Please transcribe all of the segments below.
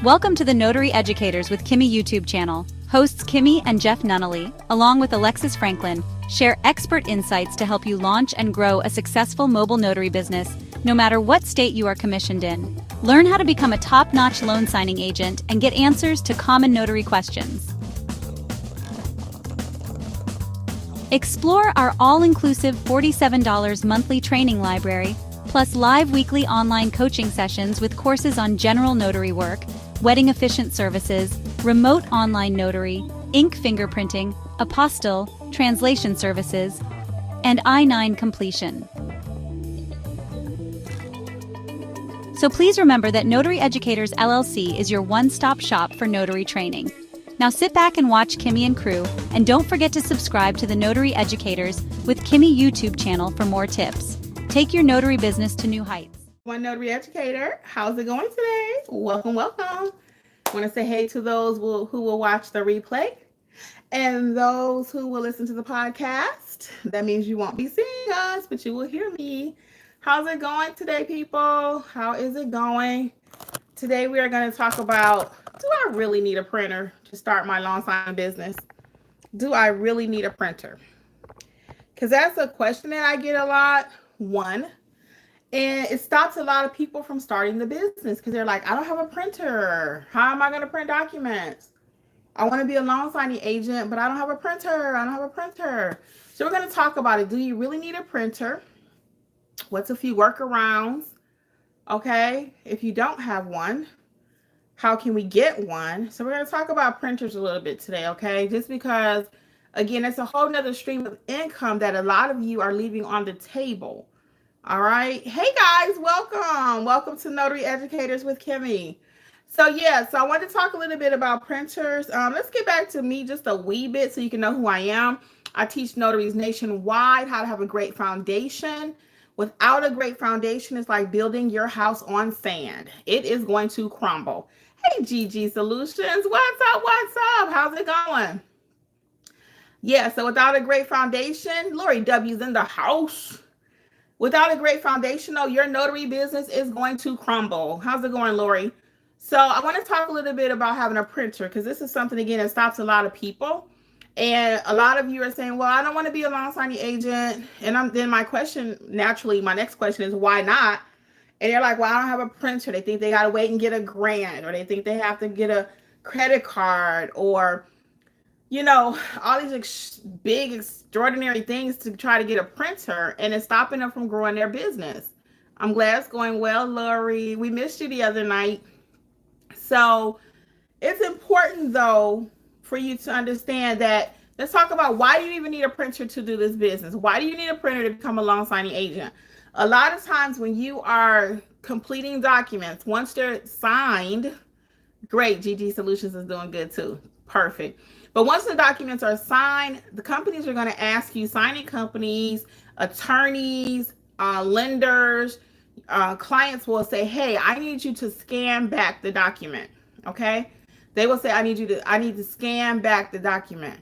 Welcome to the Notary Educators with Kimmi YouTube channel. Hosts Kimmi and Jeff Nunnally, along with Alexis Franklin, share expert insights to help you launch and grow a successful mobile notary business, no matter what state you are commissioned in. Learn how to become a top-notch loan signing agent and get answers to common notary questions. Explore our all-inclusive $47 monthly training library, plus live weekly online coaching sessions with courses on general notary work, wedding efficient services, remote online notary, ink fingerprinting, apostille, translation services, and I-9 completion. So please remember that Notary Educators LLC is your one-stop shop for notary training. Now sit back and watch Kimmi and crew, and don't forget to subscribe to the Notary Educators with Kimmi YouTube channel for more tips. Take your notary business to new heights. One Notary Educator, how's it going today? Welcome, welcome. I want to say hey to those who will watch the replay and those who will listen to the podcast. That means you won't be seeing us, but you will hear me. How's it going today, people? How is it going? Today we are going to talk about, do I really need a printer to start my loan signing business? Do I really need a printer? Because that's a question that I get a lot. One, and it stops a lot of people from starting the business because they're like, I don't have a printer. How am I going to print documents? I want to be a loan signing agent, but I don't have a printer. I don't have a printer. So we're going to talk about it. Do you really need a printer? What's a few workarounds? Okay, if you don't have one, how can we get one? So we're going to talk about printers a little bit today, okay? Just because, again, it's a whole nother stream of income that a lot of you are leaving on the table. All right. Hey, guys, welcome. Welcome to Notary Educators with Kimmi. So, I wanted to talk a little bit about printers. Let's get back to me just a wee bit so you can know who I am. I teach notaries nationwide how to have a great foundation. Without a great foundation, it's like building your house on sand. It is going to crumble. Hey, GG Solutions, what's up? What's up? How's it going? Yeah, so without a great foundation, Lori W's in the house. Without a great foundation, though, your notary business is going to crumble. How's it going, Lori? So I want to talk a little bit about having a printer because this is something, again, that stops a lot of people. And a lot of you are saying, well, I don't want to be a loan signing agent. And then my question, naturally, my next question is, why not? And they're like, well, I don't have a printer. They think they got to wait and get a grant, or they think they have to get a credit card, or, you know, all these big, extraordinary things to try to get a printer, and it's stopping them from growing their business. I'm glad it's going well, Lori. We missed you the other night. So it's important, though, for you to understand that. Let's talk about, why do you even need a printer to do this business? Why do you need a printer to become a loan signing agent? A lot of times when you are completing documents, once they're signed, great, GG Solutions is doing good too. Perfect. But once the documents are signed, the companies are going to ask you, signing companies, attorneys, lenders, clients will say, hey, I need you to scan back the document. Okay. They will say, I need to scan back the document.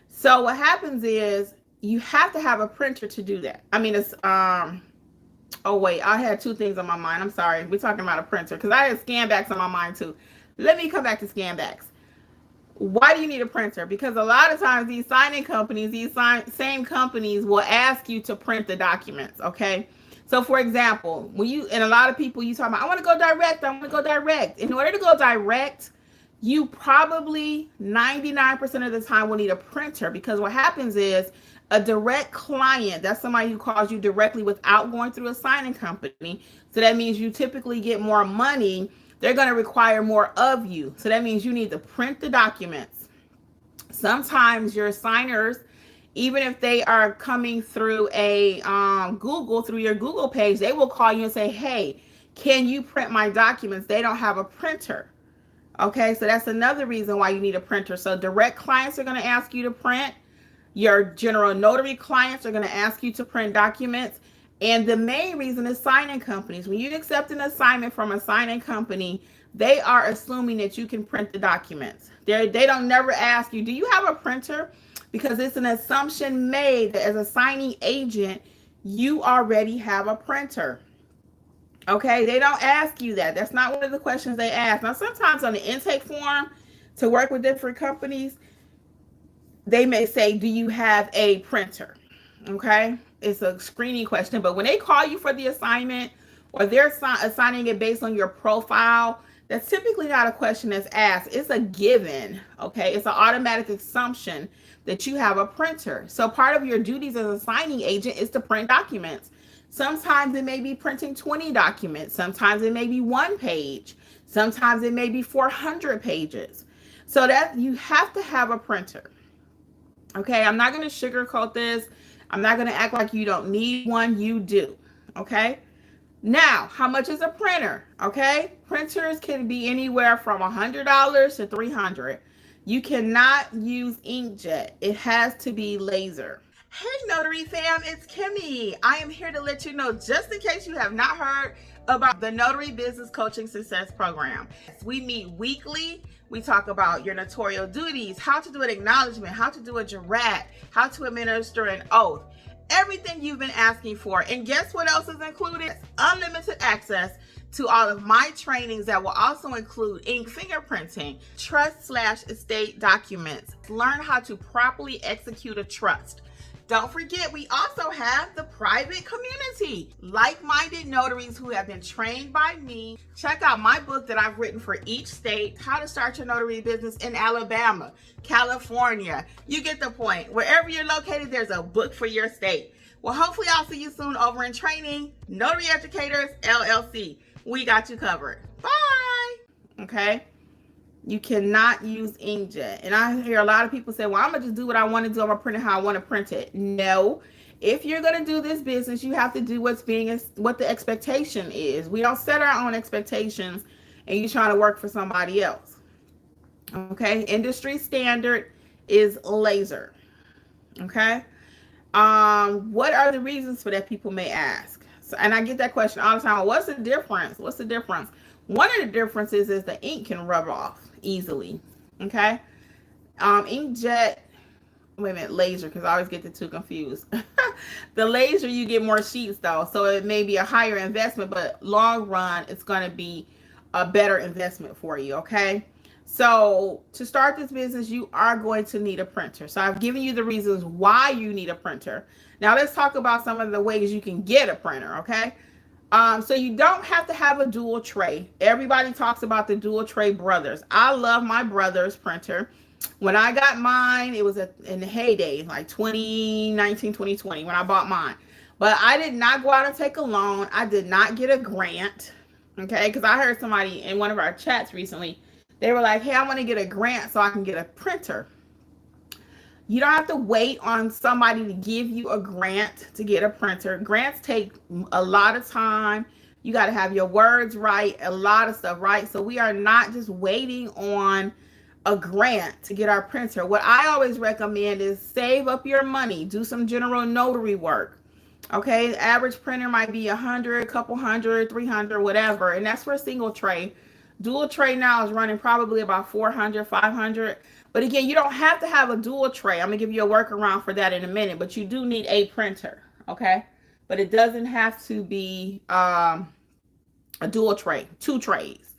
So what happens is you have to have a printer to do that. I mean, it's, oh wait, I had two things on my mind. I'm sorry. We're talking about a printer because I had scan backs on my mind too. Let me come back to scan backs. Why do you need a printer? Because a lot of times these signing companies, same companies will ask you to print the documents. Okay. So for example, and a lot of people, you talk about, I want to go direct. I want to go direct. In order to go direct, you probably 99% of the time will need a printer, because what happens is a direct client, that's somebody who calls you directly without going through a signing company. So that means you typically get more money. They're going to require more of you. So that means you need to print the documents. Sometimes your signers, even if they are coming through a through your Google page, they will call you and say, hey, can you print my documents? They don't have a printer. Okay, so that's another reason why you need a printer. So direct clients are going to ask you to print. Your general notary clients are going to ask you to print documents. And the main reason is signing companies. When you accept an assignment from a signing company, they are assuming that you can print the documents. They don't never ask you, do you have a printer? Because it's an assumption made that as a signing agent, you already have a printer. Okay, they don't ask you that. That's not one of the questions they ask. Now, sometimes on the intake form to work with different companies, they may say, do you have a printer? Okay, it's a screening question. But when they call you for the assignment or they're assigning it based on your profile, that's typically not a question that's asked. It's a given. Okay, it's an automatic assumption that you have a printer. So part of your duties as a signing agent is to print documents. Sometimes it may be printing 20 documents. Sometimes it may be one page. Sometimes it may be 400 pages. So that you have to have a printer. Okay, I'm not going to sugarcoat this. I'm not going to act like you don't need one. You do. Okay. Now, how much is a printer? Okay, printers can be anywhere from $100 to $300. You cannot use inkjet. It has to be laser. Hey Notary fam, it's Kimmi. I am here to let you know, just in case you have not heard about the Notary Business Coaching Success Program. We meet weekly. We talk about your notarial duties, how to do an acknowledgement, how to do a jurat, how to administer an oath, everything you've been asking for. And guess what else is included? Unlimited access to all of my trainings that will also include ink fingerprinting, trust/estate documents, learn how to properly execute a trust. Don't forget, we also have the private community, like-minded notaries who have been trained by me. Check out my book that I've written for each state, How to Start Your Notary Business in Alabama, California. You get the point. Wherever you're located, there's a book for your state. Well, hopefully I'll see you soon over in training. Notary Educators, LLC. We got you covered. Bye. Okay. You cannot use inkjet. And I hear a lot of people say, well, I'm going to just do what I want to do. I'm going to print it how I want to print it. No. If you're going to do this business, you have to do what the expectation is. We don't set our own expectations and you're trying to work for somebody else. Okay. Industry standard is laser. Okay. What are the reasons for that, people may ask? So, and I get that question all the time. What's the difference? What's the difference? One of the differences is the ink can rub off easily. Okay. Inkjet, wait a minute, laser, because I always get the two confused. The laser, you get more sheets though, so it may be a higher investment, but long run, it's going to be a better investment for you. Okay. So to start this business, you are going to need a printer. So I've given you the reasons why you need a printer. Now let's talk about some of the ways you can get a printer. Okay. So you don't have to have a dual tray. Everybody talks about the dual tray brothers. I love my brother's printer. When I got mine, it was in the heyday, like 2019, 2020, when I bought mine. But I did not go out and take a loan. I did not get a grant. Okay, because I heard somebody in one of our chats recently, they were like, hey, I want to get a grant so I can get a printer. You don't have to wait on somebody to give you a grant to get a printer. Grants take a lot of time. You got to have your words right, a lot of stuff right. So we are not just waiting on a grant to get our printer. What I always recommend is save up your money, do some general notary work. Okay, the average printer might be 100, a couple hundred, 300, whatever. And that's for a single tray. Dual tray now is running probably about 400, 500. But again, you don't have to have a dual tray. I'm going to give you a workaround for that in a minute. But you do need a printer, okay? But it doesn't have to be a dual tray, 2 trays.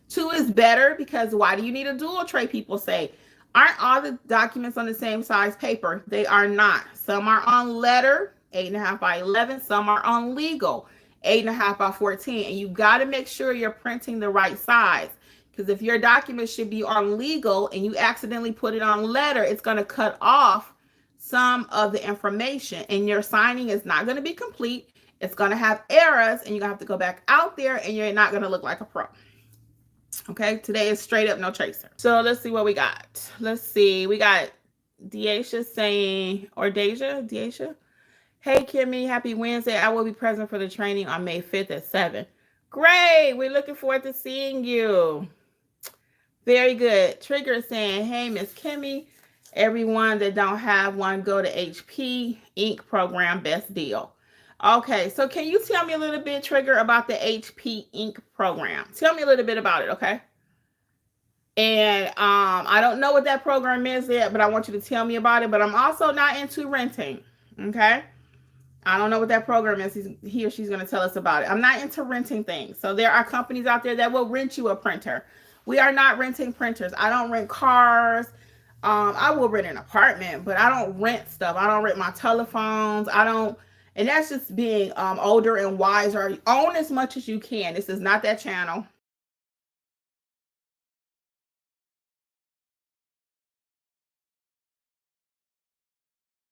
2 is better because why do you need a dual tray, people say? Aren't all the documents on the same size paper? They are not. Some are on letter, 8.5 by 11. Some are on legal, 8.5 by 14. And you got to make sure you're printing the right size. Because if your document should be on legal and you accidentally put it on letter, it's going to cut off some of the information and your signing is not going to be complete. It's going to have errors and you're going to have to go back out there and you're not going to look like a pro. Okay, today is straight up no tracer. So let's see what we got. Let's see. We got Deisha saying, or Deisha. Hey, Kimmi, happy Wednesday. I will be present for the training on May 5th at 7. Great. We're looking forward to seeing you. Very good. Trigger saying, hey, Miss Kimmi, everyone that don't have one, go to HP Ink program, best deal. Okay, so can you tell me a little bit, Trigger, about the HP Ink program? Tell me a little bit about it, okay? And I don't know what that program is yet, but I want you to tell me about it. But I'm also not into renting, okay? I don't know what that program is. He or she's going to tell us about it. I'm not into renting things. So there are companies out there that will rent you a printer. We are not renting printers. I don't rent cars. I will rent an apartment, but I don't rent stuff. I don't rent my telephones. I don't, and that's just being older and wiser. Own as much as you can. This is not that channel.